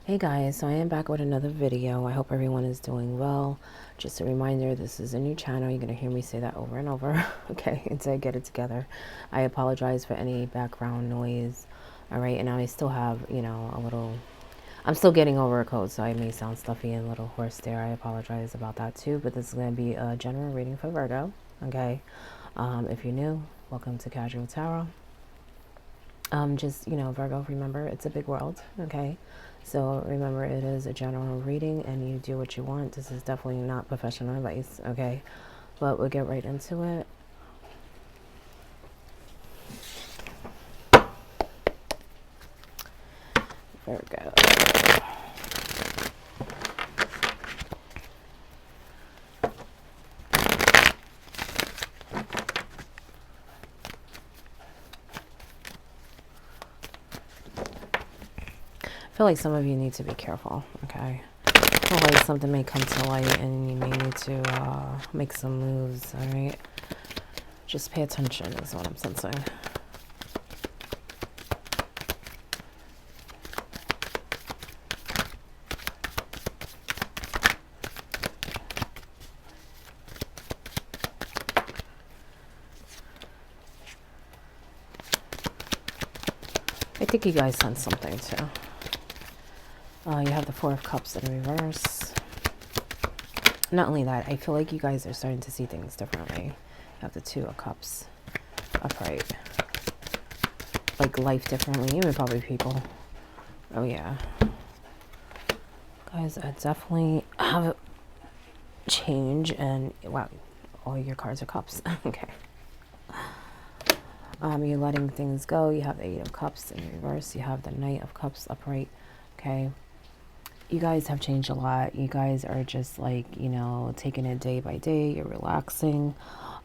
Hey guys, so I am back with another video. I hope everyone is doing well. Just a reminder, this is a new channel. You're going to hear me say that over and over, okay, until I get it together. I apologize for any background noise, all right? And I still have, I'm still getting over a cold, so I may sound stuffy and a little hoarse there. I apologize about that too, but this is going to be a general reading for Virgo, okay? If you're new, welcome to Casual Tarot. Virgo, remember, it's a big world, okay? So remember, it is a general reading and you do what you want. This is definitely not professional advice, okay? But we'll get right into it. Virgo. I feel like some of you need to be careful, okay? I feel like something may come to light and you may need to make some moves, all right? Just pay attention is what I'm sensing. I think you guys sense something too. You have the Four of Cups in reverse. Not only that, I feel like you guys are starting to see things differently. You have the Two of Cups upright. Like life differently, even probably people. Oh yeah. Guys, I definitely have a change and wow, all your cards are cups. Okay. You're letting things go. You have the Eight of Cups in reverse. You have the Knight of Cups upright. Okay. You guys have changed a lot. You guys are just like, taking it day by day. You're relaxing.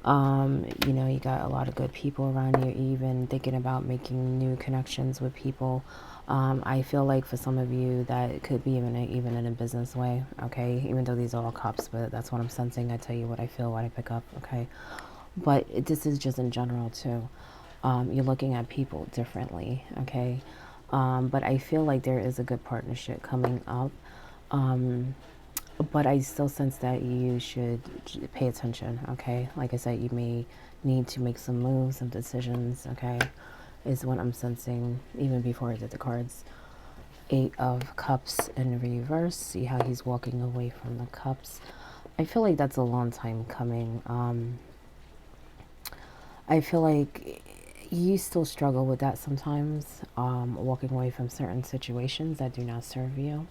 You got a lot of good people around you, even thinking about making new connections with people. I feel like for some of you that it could be even in a business way, okay? Even though these are all cups, but that's what I'm sensing. I tell you what I feel, what I pick up, okay? But this is just in general too. You're looking at people differently, okay? But I feel like there is a good partnership coming up. But I still sense that you should pay attention, okay? Like I said, you may need to make some moves, some decisions, okay? Is what I'm sensing even before I did the cards. Eight of Cups in reverse. See how he's walking away from the cups. I feel like that's a long time coming. I feel like you still struggle with that sometimes, walking away from certain situations that do not serve you.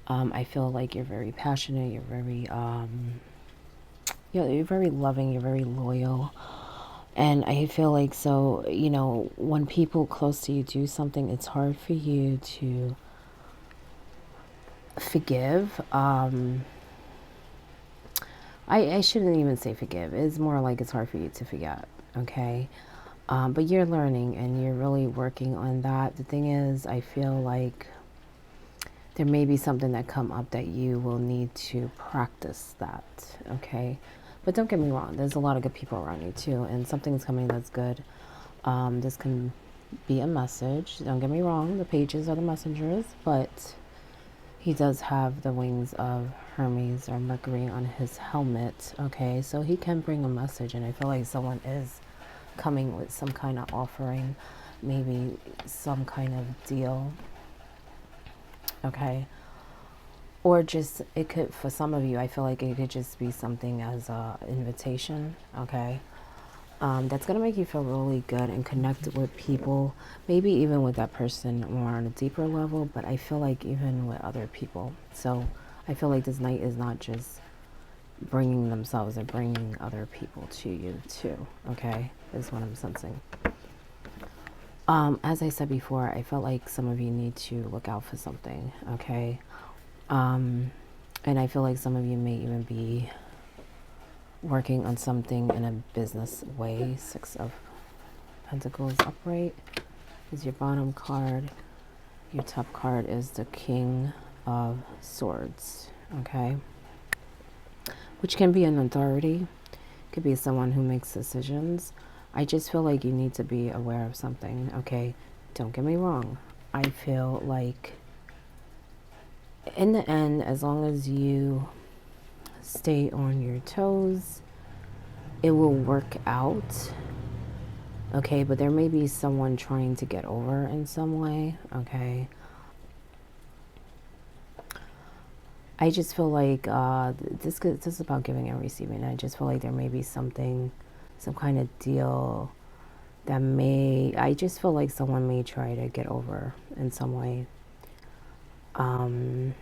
I feel like you're very passionate, you're very you're very loving, you're very loyal. And I feel like when people close to you do something, it's hard for you to forgive. I shouldn't even say forgive. It's more like it's hard for you to forget, okay? But you're learning and you're really working on that. The thing is, I feel like there may be something that come up that you will need to practice that, okay? But don't get me wrong, there's a lot of good people around you too, and something's coming that's good. This can be a message. Don't get me wrong, the pages are the messengers, but he does have the wings of Hermes or Mercury on his helmet, okay? So he can bring a message, and I feel like someone is coming with some kind of offering, maybe some kind of deal, okay? Or just, it could, for some of you, I feel like it could just be something as a invitation, okay? That's going to make you feel really good and connect with people, maybe even with that person more on a deeper level, but I feel like even with other people. So I feel like this night is not just bringing themselves, they're bringing other people to you too, okay? Is what I'm sensing. As I said before, I felt like some of you need to look out for something, okay? And I feel like some of you may even be working on something in a business way. Six of Pentacles upright is your bottom card. Your top card is the King of Swords, okay? Which can be an authority. Could be someone who makes decisions. I just feel like you need to be aware of something, okay? Don't get me wrong. I feel like in the end, as long as you stay on your toes, it will work out. Okay, but there may be someone trying to get over in some way. Okay, I just feel like this is about giving and receiving. I just feel like there may be something, some kind of deal that may. I just feel like someone may try to get over in some way. Um,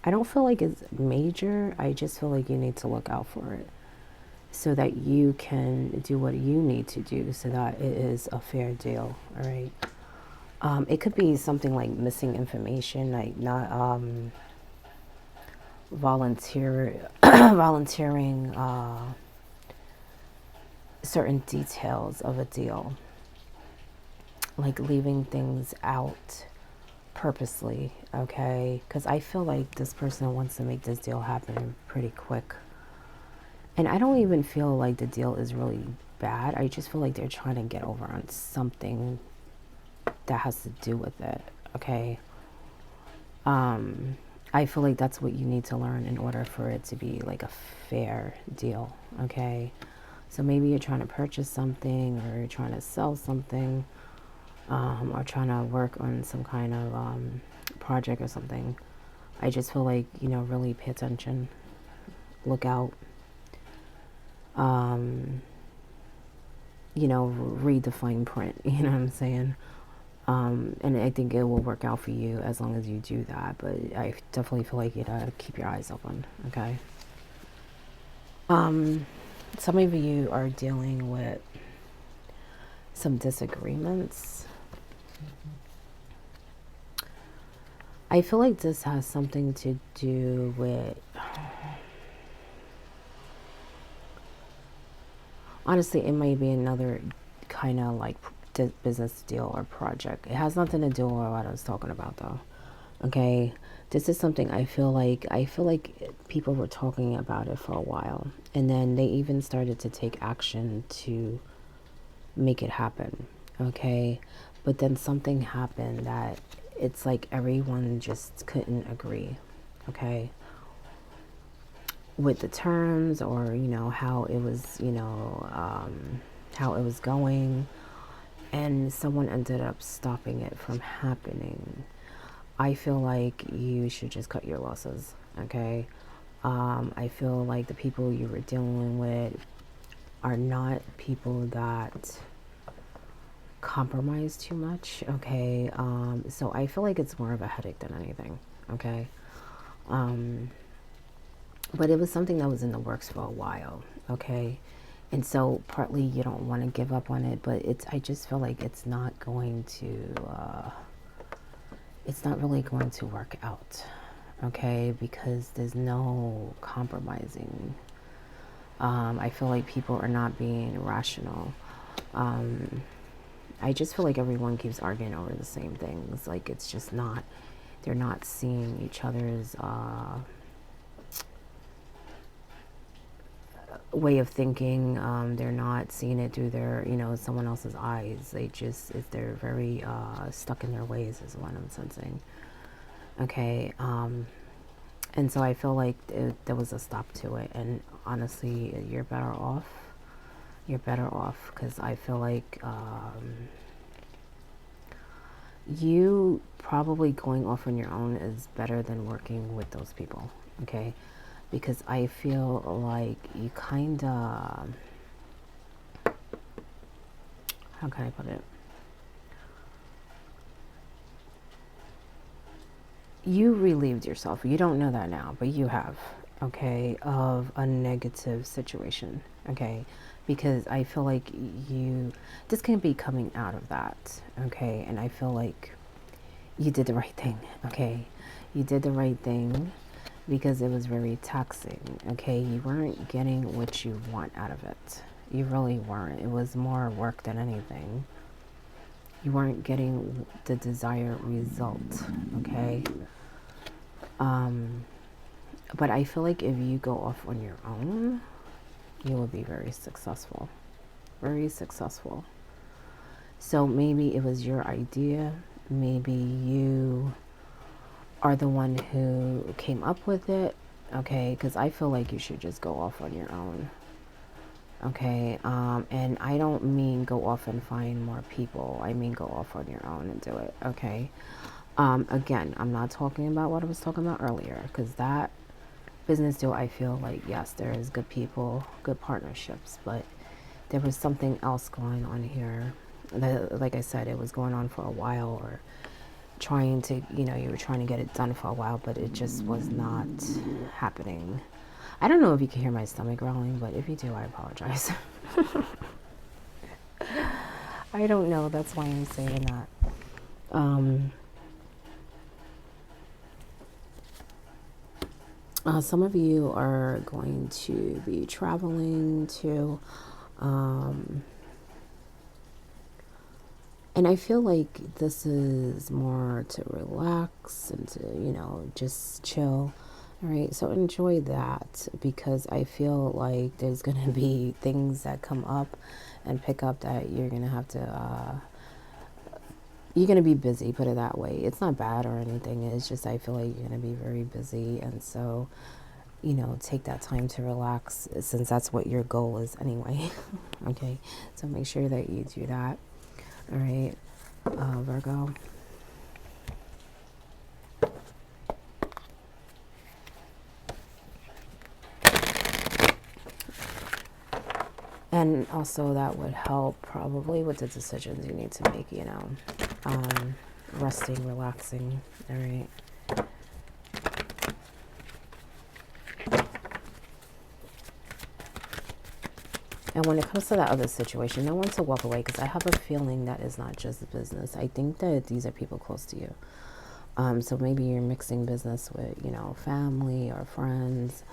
I don't feel like it's major. I just feel like you need to look out for it so that you can do what you need to do so that it is a fair deal. All right. It could be something like missing information, like not volunteering certain details of a deal, like leaving things out purposely, okay? Because I feel like this person wants to make this deal happen pretty quick. And I don't even feel like the deal is really bad. I just feel like they're trying to get over on something that has to do with it, okay? I feel like that's what you need to learn in order for it to be like a fair deal, okay? So maybe you're trying to purchase something or you're trying to sell something, or trying to work on some kind of project or something. I just feel like, really pay attention, look out, um, read the fine print, you know what I'm saying? And I think it will work out for you as long as you do that. But I definitely feel like you gotta keep your eyes open, okay? Some of you are dealing with some disagreements. I feel like this has something to do with, honestly, it might be another kind of like business deal or project. It has nothing to do with what I was talking about though. Okay, this is something I feel like people were talking about it for a while, and then they even started to take action to make it happen. Okay, but then something happened that it's like everyone just couldn't agree. Okay, with the terms or how it was how it was going, and someone ended up stopping it from happening. I feel like you should just cut your losses, okay? I feel like the people you were dealing with are not people that compromise too much, okay? So I feel like it's more of a headache than anything, okay? Um, but it was something that was in the works for a while, okay? And so partly you don't want to give up on it, but I just feel like it's not really going to work out, okay? Because there's no compromising. I feel like people are not being rational. I just feel like everyone keeps arguing over the same things. Like it's just not, they're not seeing each other's way of thinking. They're not seeing it through their, someone else's eyes. They're very stuck in their ways is what I'm sensing. Okay. And so I feel like there was a stop to it. And honestly, you're better off. You're better off because I feel like you probably going off on your own is better than working with those people. Okay. Because I feel like you kind of, how can I put it? You relieved yourself. You don't know that now, but you have, okay, of a negative situation, okay? Because I feel like this can be coming out of that, okay? And I feel like you did the right thing, okay? You did the right thing because it was very taxing, okay? You weren't getting what you want out of it. You really weren't. It was more work than anything. You weren't getting the desired result, okay? But I feel like if you go off on your own, you will be very successful. Very successful. So maybe it was your idea. Maybe you are the one who came up with it, okay? Because I feel like you should just go off on your own, okay? And I don't mean go off and find more people. I mean go off on your own and do it, okay? Again, I'm not talking about what I was talking about earlier, because that business deal, I feel like, yes, there is good people, good partnerships, but there was something else going on here. Like I said, it was going on for a while, or trying to, you were trying to get it done for a while, but it just was not happening. I don't know if you can hear my stomach growling, but if you do, I apologize. I don't know. That's why I'm saying that. Some of you are going to be traveling to, and I feel like this is more to relax and to, just chill. All right, so enjoy that, because I feel like there's going to be things that come up and pick up that you're going to have to, you're going to be busy, put it that way. It's not bad or anything. It's just I feel like you're going to be very busy. And so, take that time to relax, since that's what your goal is anyway. Okay, so make sure that you do that. All right, Virgo. And also that would help probably with the decisions you need to make, resting, relaxing. All right. And when it comes to that other situation, no one to walk away, because I have a feeling that is not just business. I think that these are people close to you. So maybe you're mixing business with, family or friends.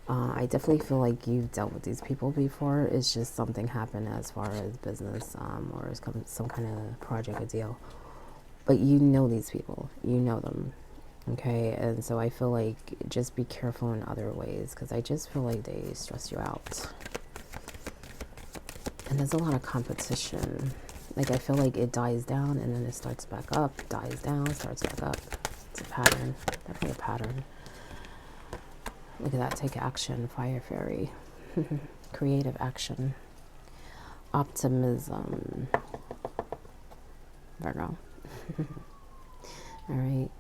I definitely feel like you've dealt with these people before. It's just something happened as far as business, or some kind of project or deal. But you know these people. You know them. Okay? And so I feel like just be careful in other ways, because I just feel like they stress you out. And there's a lot of competition. Like, I feel like it dies down and then it starts back up, dies down, starts back up. It's a pattern. Definitely a pattern. Look at that. Take action. Fire fairy. Creative action. Optimism. Virgo. All right.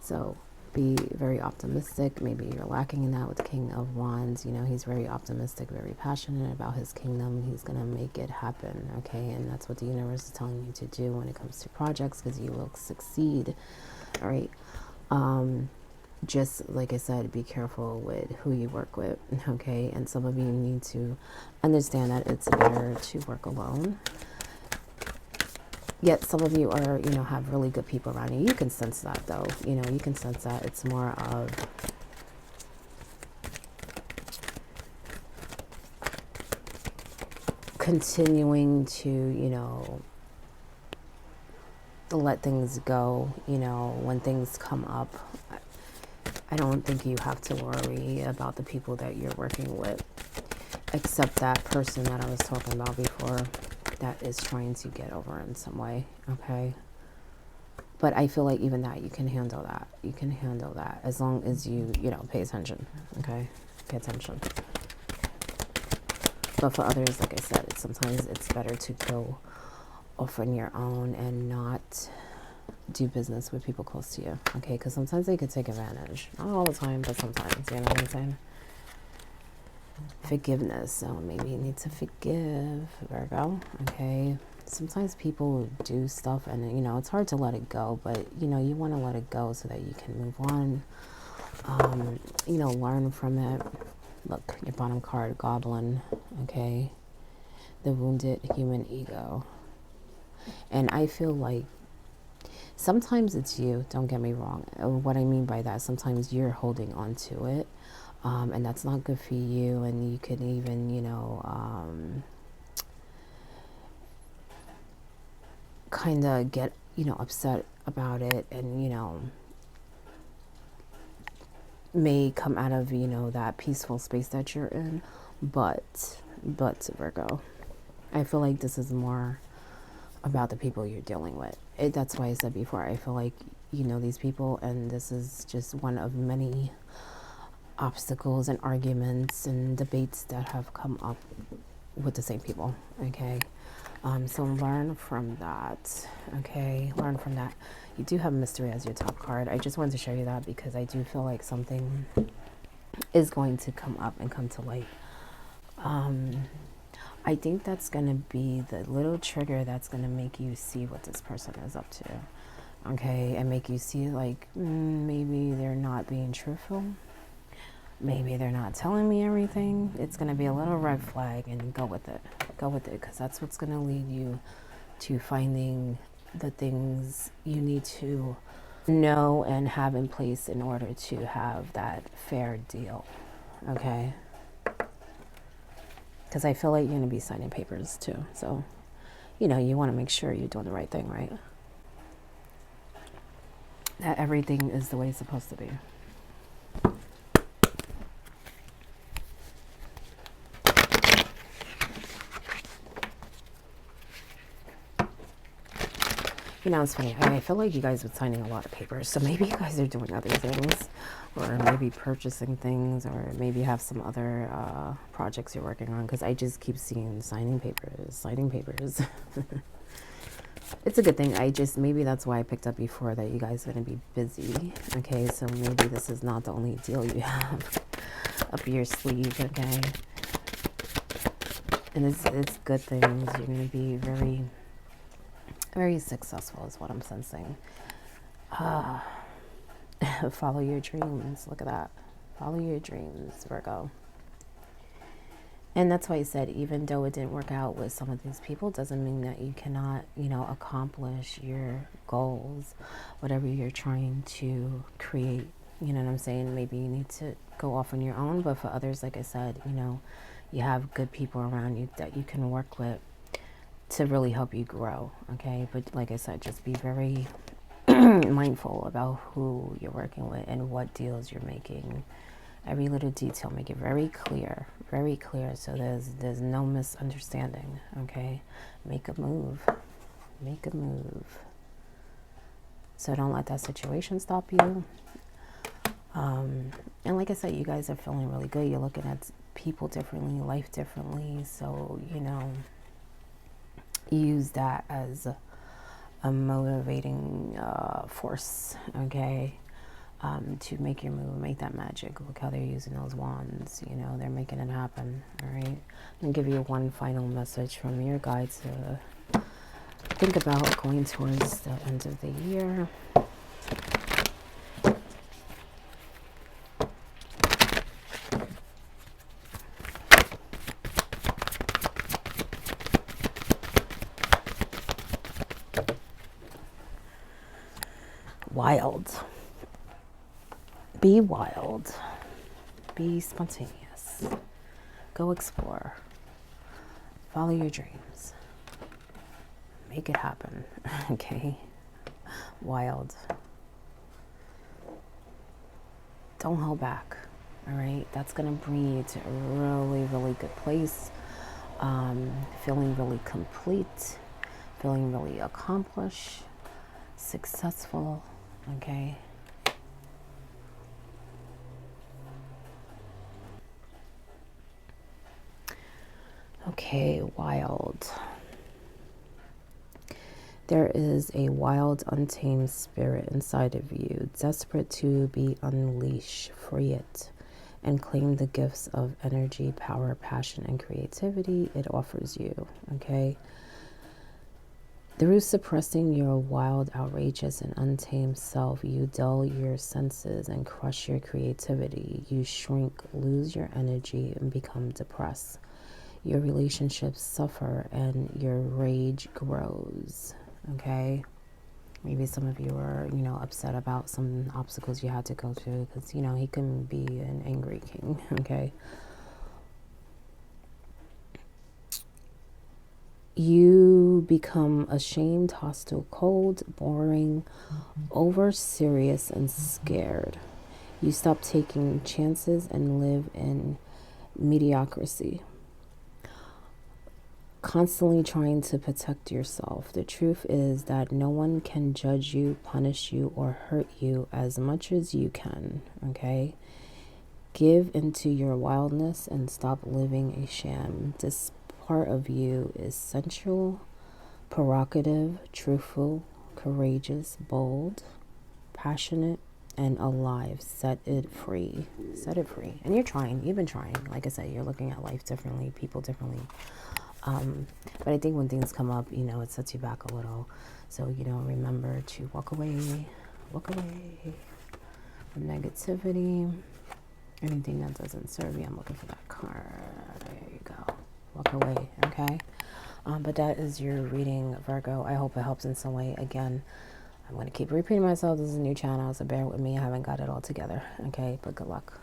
So be very optimistic. Maybe you're lacking in that with the King of Wands. He's very optimistic, very passionate about his kingdom. He's going to make it happen, okay? And that's what the universe is telling you to do when it comes to projects, because you will succeed, all right? Just like I said, be careful with who you work with, okay? And some of you need to understand that it's better to work alone. Yet some of you are, have really good people around you. You can sense that, though. You can sense that. It's more of continuing to, let things go, when things come up. I don't think you have to worry about the people that you're working with, except that person that I was talking about before that is trying to get over in some way, okay? But I feel like even that, you can handle that. You can handle that as long as you, pay attention, okay? Pay attention. But for others, like I said, sometimes it's better to go off on your own and not do business with people close to you, okay? Because sometimes they could take advantage. Not all the time, but sometimes, you know what I'm saying? Forgiveness. So maybe you need to forgive, Virgo, okay? Sometimes people do stuff and, it's hard to let it go, but, you want to let it go so that you can move on, learn from it. Look, your bottom card, Goblin, okay? The wounded human ego. And I feel like sometimes it's you, don't get me wrong. What I mean by that, sometimes you're holding on to it, and that's not good for you. And you can even, kind of get, upset about it, and, may come out of, that peaceful space that you're in. But Virgo, I feel like this is more about the people you're dealing with. That's why I said before, I feel like you know these people, and this is just one of many obstacles and arguments and debates that have come up with the same people. Okay, so learn from that. Okay, learn from that. You do have mystery as your top card. I just wanted to show you that because I do feel like something is going to come up and come to light. I think that's going to be the little trigger that's going to make you see what this person is up to. Okay, and make you see like maybe they're not being truthful. Maybe they're not telling me everything. It's going to be a little red flag, and go with it. Go with it, because that's what's going to lead you to finding the things you need to know and have in place in order to have that fair deal. Okay? Because I feel like you're going to be signing papers too. So, you know, you want to make sure you're doing the right thing, right? That everything is the way it's supposed to be. You know, it's funny. I feel like you guys are signing a lot of papers. So maybe you guys are doing other things, or maybe purchasing things, or maybe you have some other projects you're working on. Because I just keep seeing signing papers, signing papers. It's a good thing. Maybe that's why I picked up before, that you guys are going to be busy. Okay, so maybe this is not the only deal you have up your sleeve. Okay, and it's good things. You're going to be very, very successful is what I'm sensing. Follow your dreams. Look at that. Follow your dreams, Virgo. And that's why I said, even though it didn't work out with some of these people, doesn't mean that you cannot, you know, accomplish your goals, whatever you're trying to create. You know what I'm saying? Maybe you need to go off on your own, but for others, like I said, you know, you have good people around you that you can work with to really help you grow. Okay, but like I said, just be very mindful about who you're working with and what deals you're making. Every little detail, make it very clear, so there's no misunderstanding. Okay, make a move, so don't let that situation stop you. And like I said, you guys are feeling really good. You're looking at people differently, life differently, so you know, use that as a motivating force. Okay, to make your move, make that magic. Look how they're using those wands. You know, they're making it happen. All right, I'm gonna give you one final message from your guides to think about going towards the end of the year. Wild. Be wild. Be spontaneous. Go explore. Follow your dreams. Make it happen. Okay? Wild. Don't hold back. All right? That's going to bring you to a really, really good place. Feeling really complete. Feeling really accomplished. Successful. Okay? Okay, wild. There is a wild, untamed spirit inside of you, desperate to be unleashed. Free it and claim the gifts of energy, power, passion, and creativity it offers you. Okay? Through suppressing your wild, outrageous, and untamed self, you dull your senses and crush your creativity. You shrink, lose your energy, and become depressed. Your relationships suffer and your rage grows. Okay? Maybe some of you are, you know, upset about some obstacles you had to go through, because, you know, he can be an angry king. Okay? You become ashamed, hostile, cold, boring, over serious, and scared. You stop taking chances and live in mediocrity. constantly trying to protect yourself. The truth is that no one can judge you, punish you, or hurt you as much as you can, okay? Give into your wildness and stop living a sham. This part of you is sensual, provocative, truthful, courageous, bold, passionate, and alive. Set it free. Set it free. And you're trying. You've been trying. Like I said, you're looking at life differently, people differently. But I think when things come up, you know, it sets you back a little. So, you know, remember to walk away from negativity. Anything that doesn't serve you. I'm looking for that card. There you go. Walk away, okay? But that is your reading, Virgo. I hope it helps in some way. Again, I'm going to keep repeating myself. This is a new channel, so bear with me. I haven't got it all together, okay? But good luck.